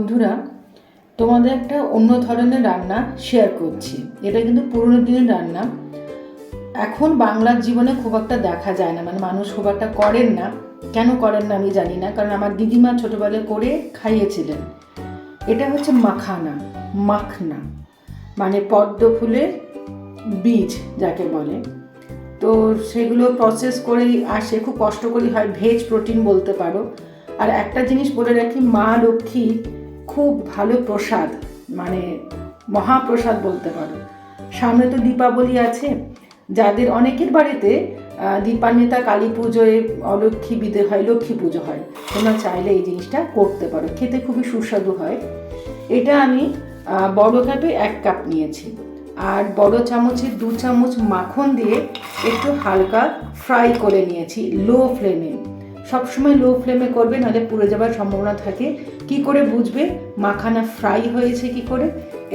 বন্ধুরা, তোমাদের একটা অন্য ধরনের রান্না শেয়ার করছি। এটা কিন্তু পুরনো দিনের রান্না, এখন বাংলার জীবনে খুব একটা দেখা যায় না, মানে মানুষ খুব একটা করেন না। কেন করেন না আমি জানি না, কারণ আমার দিদিমা ছোটোবেলায় করে খাইয়েছিলেন। এটা হচ্ছে মাখনা, মানে পদ্ম ফুলের বীজ যাকে বলে। তো সেগুলো প্রসেস করেই আসে, খুব কষ্ট করেই হয়, ভেজ প্রোটিন বলতে পারো। আর একটা জিনিস বলে রাখি, মা লক্ষ্মী খুব ভালো প্রসাদ, মানে মহাপ্রসাদ বলতে পারো। সামনে তো দীপাবলি আছে, যাদের অনেকের বাড়িতে দীপান্বিতা কালী পুজোয় অলক্ষ্মী বিদে হয়, লক্ষ্মী পুজো হয়, তোমরা চাইলে এই জিনিসটা করতে পারো, খেতে খুবই সুস্বাদু হয়। এটা আমি বড় কাপে 1 কাপ নিয়েছি, আর বড় চামচে 2 চামচ মাখন দিয়ে একটু হালকা ফ্রাই করে নিয়েছি লো ফ্লেমে। সবসময় লো ফ্লেমে করবে, নাহলে পুড়ে যাওয়ার সম্ভাবনা থাকে। কি করে বুঝবে মাখানা ফ্রাই হয়েছে কি করে?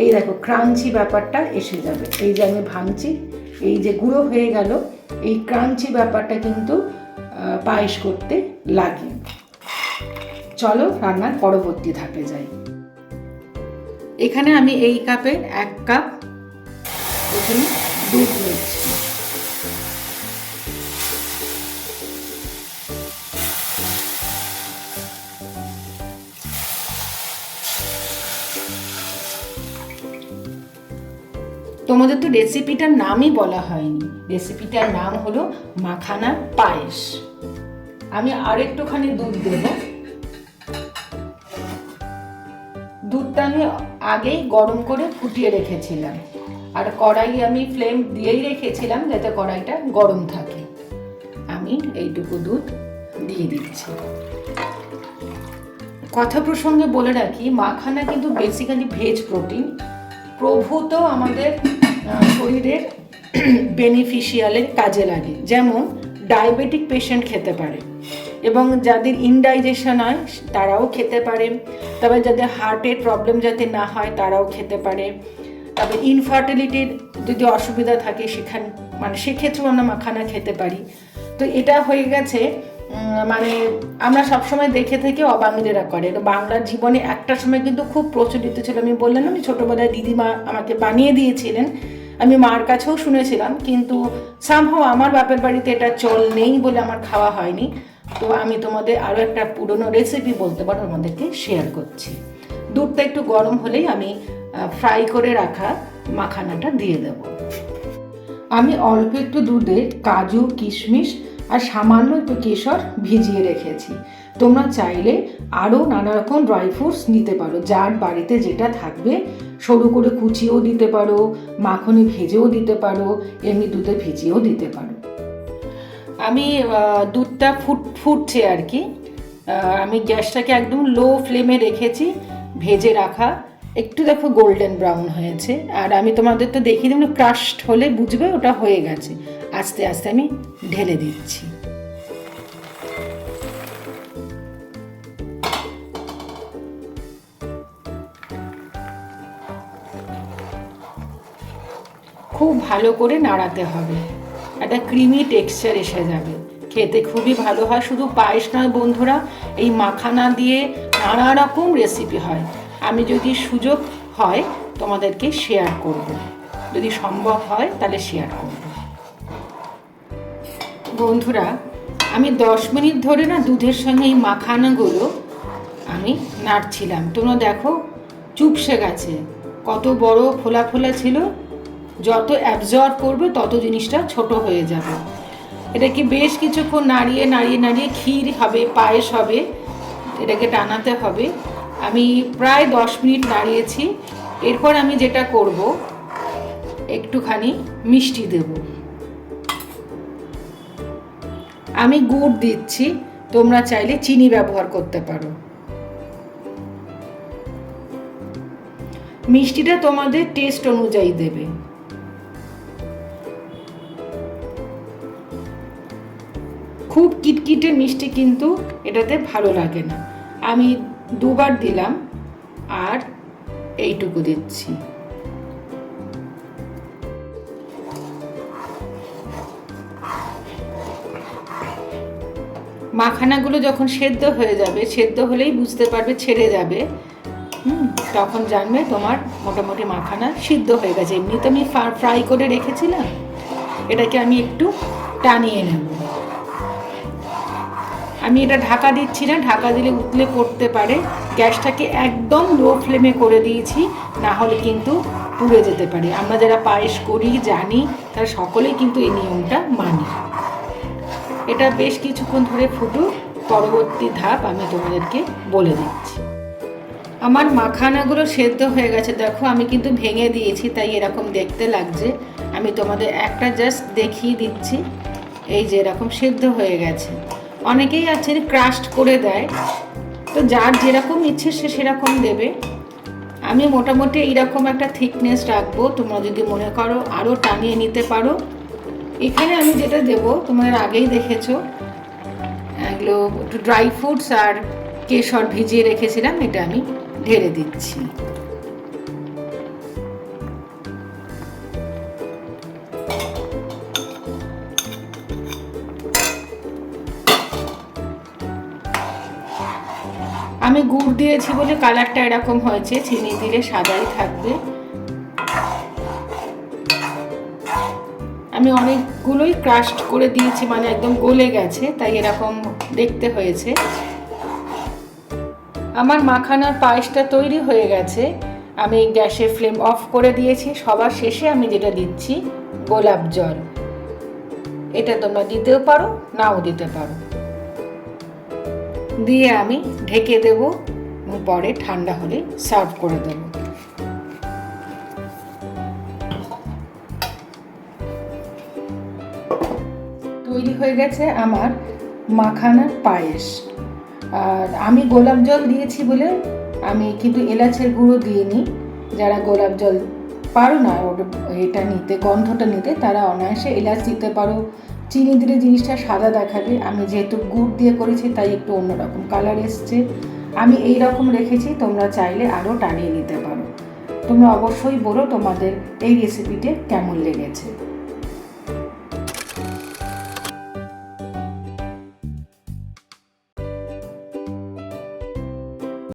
এই দেখো, ক্রাঞ্চি ব্যাপারটা এসে যাবে। এই যে আমি ভাঙছি, এই যে গুঁড়ো হয়ে গেল, এই ক্রাঞ্চি ব্যাপারটা কিন্তু পায়েস করতে লাগে। চলো রান্নার পরবর্তী ধাপে যাই। এখানে আমি এই কাপের 1 কাপ এখানে দুধ নিচ্ছি। তোমাদের তো রেসিপিটার নামই বলা হয়নি, রেসিপিটার নাম হলো মাখানা পায়েস। আমি আর একটুখানি দুধ দেব। দুধটা আমি আগেই গরম করে ফুটিয়ে রেখেছিলাম, আর কড়াই আমি ফ্লেম দিয়েই রেখেছিলাম যাতে কড়াইটা গরম থাকে। আমি এইটুকু দুধ দিয়ে দিচ্ছি। কথা প্রসঙ্গে বলে রাখি, মাখানা কিন্তু বেসিক্যালি ভেজ প্রোটিন, প্রভূত আমাদের শরীরের বেনিফিশিয়ালের কাজে লাগে। যেমন ডায়াবেটিক পেশেন্ট খেতে পারে, এবং যাদের ইনডাইজেশন হয় তারাও খেতে পারে। তবে যাদের হার্টের প্রবলেম যাতে না হয় তারাও খেতে পারে। তবে ইনফার্টিলিটির যদি অসুবিধা থাকে সেক্ষেত্রেও আমরা মাখানা খেতে পারি। তো এটা হয়ে গেছে, মানে আমরা সবসময় দেখে থেকে অবাঙালিরা করে। বাংলার জীবনে একটা সময় কিন্তু খুব প্রচলিত ছিল। আমি বললাম, আমি ছোটোবেলায় দিদিমা আমাকে বানিয়ে দিয়েছিলেন, আমি মার কাছেও শুনেছিলাম, কিন্তু সামহাও আমার বাপের বাড়িতে এটা চল নেই বলে আমার খাওয়া হয়নি। তো আমি তোমাদের আরও একটা পুরনো রেসিপি বলতে পারো আমাদেরকে শেয়ার করছি। দুধটা একটু গরম হলেই আমি ফ্রাই করে রাখা মাখানাটা দিয়ে দেব। আমি অল্প একটু দুধে কাজু, কিশমিশ আর সামান্য একটু কেশর ভিজিয়ে রেখেছি। তোমরা চাইলে আরও নানা রকম ড্রাই ফ্রুটস নিতে পারো, যার বাড়িতে যেটা থাকবে। সরু করে কুচিয়েও দিতে পারো, মাখনে ভেজেও দিতে পারো, এমনি দুধে ভিজিয়েও দিতে পারো। আমি দুধটা ফুটছে আর কি, আমি গ্যাসটাকে একদম লো ফ্লেমে রেখেছি। ভেজে রাখা একটু দেখো গোল্ডেন ব্রাউন হয়েছে, আর আমি তোমাদের তো দেখিয়ে দিলাম, ক্রাশড হলে বুঝবে ওটা হয়ে গেছে। আস্তে আস্তে আমি ঢেলে দিচ্ছি। খুব ভালো করে নাড়াতে হবে, একটা ক্রিমি টেক্সচার এসে যাবে, খেতে খুবই ভালো হয়। শুধু পায়েস নয় বন্ধুরা, এই মাখানা দিয়ে নানা রকম রেসিপি হয়। আমি যদি সুযোগ হয় তোমাদেরকে শেয়ার করব, যদি সম্ভব হয় তাহলে শেয়ার করব। বন্ধুরা, আমি 10 মিনিট ধরে দুধের সঙ্গে এই মাখানাগুলো আমি নাড়ছিলাম। তোমরা দেখো চুপসে গেছে, কত বড় ফোলা ফোলা ছিল। যত অ্যাবজর্ব করবে তত জিনিসটা ছোট হয়ে যাবে। এটাকে বেশ কিছুক্ষণ নাড়িয়ে নাড়িয়ে নাড়িয়ে ক্ষীর হবে, পায়েস হবে, এটাকে টানাতে হবে। আমি প্রায় 10 মিনিট নাড়িয়েছি। এরপর আমি যেটা করব, একটুখানি মিষ্টি দেব। আমি গুড় দিচ্ছি, তোমরা চাইলে চিনি ব্যবহার করতে পারো। মিষ্টিটা তোমাদের টেস্ট অনুযায়ী দেবে। খুব কিটকিটে মিষ্টি কিন্তু এটাতে ভালো লাগে না। আমি 2 বার দিলাম, আর এইটুকু দিচ্ছি। মাখানাগুলো যখন সেদ্ধ হয়ে যাবে, সেদ্ধ হলেই বুঝতে পারবে ছেড়ে যাবে, তখন জানবে তোমার মোটামুটি মাখানা সিদ্ধ হয়ে গেছে। এমনিতে আমি ফ্রাই করে রেখেছিলাম, এটাকে আমি একটু টানিয়ে নেব। আমি এটা ঢাকা দিচ্ছি না, ঢাকা দিলে উতলে পড়তে পারে। গ্যাসটাকে একদম লো ফ্লেমে করে দিয়েছি, না হলে কিন্তু পুড়ে যেতে পারে। আমরা যারা পায়েস করি জানি, তারা সকলেই কিন্তু এই নিয়মটা মানি। এটা বেশ কিছুক্ষণ ধরে ফুটুক, পরবর্তী ধাপ আমি তোমাদেরকে বলে দিচ্ছি। আমার মাখানাগুলো সেদ্ধ হয়ে গেছে, দেখো আমি কিন্তু ভেঙে দিয়েছি, তাই এরকম দেখতে লাগছে। আমি তোমাদের একটা জাস্ট দেখিয়ে দিচ্ছি, এই যে এরকম সেদ্ধ হয়ে গেছে। অনেকেই আছে ক্রাস্ট করে দেয়, তো যার যেরকম ইচ্ছে সে সেরকম দেবে। আমি মোটামুটি এইরকম একটা থিকনেস রাখবো, তোমরা যদি মনে করো আরও টানিয়ে নিতে পারো। এখানে আমি যেটা দেবো তোমাদের আগেই দেখেছো, এগুলো একটু ড্রাই ফ্রুটস আর কেশর ভিজিয়ে রেখেছিলাম, এটা আমি ঢেলে দিচ্ছি। আমি গুড় দিয়েছি বলে কালারটা এরকম হয়েছে, চিনি দিলে সাদাই থাকবে। আমি অনেকগুলোই ক্রাস্ট করে দিয়েছি, মানে একদম গলে গেছে, তাই এরকম দেখতে হয়েছে। আমার মাখানার পায়েসটা তৈরি হয়ে গেছে। আমি গ্যাসের ফ্লেম অফ করে দিয়েছি। সবার শেষে আমি যেটা দিচ্ছি গোলাপ জল, এটা তোমরা দিতেও পারো নাও দিতে পারো। দিয়ে আমি ঢেকে দেব, পরে ঠান্ডা হলে সার্ভ করে দেব। তৈরি হয়ে গেছে আমার মাখানার পায়েস। আর আমি গোলাপ জল দিয়েছি বলে আমি কিন্তু এলাচের গুঁড়ো দিইনি। যারা গোলাপ জল পারো না এটা নিতে, গন্ধটা নিতে, তারা অনায়াসে এলাচ দিতে পারো। চিনি দিলে জিনিসটা সাদা দেখাবে। আমি যেহেতু গুড় দিয়ে করেছি তাই একটু অন্যরকম কালার এসছে। আমি এই রকম রেখেছি, তোমরা চাইলে আরও টানিয়ে নিতে পারো। তোমরা অবশ্যই বলো তোমাদের এই রেসিপিটি কেমন লেগেছে।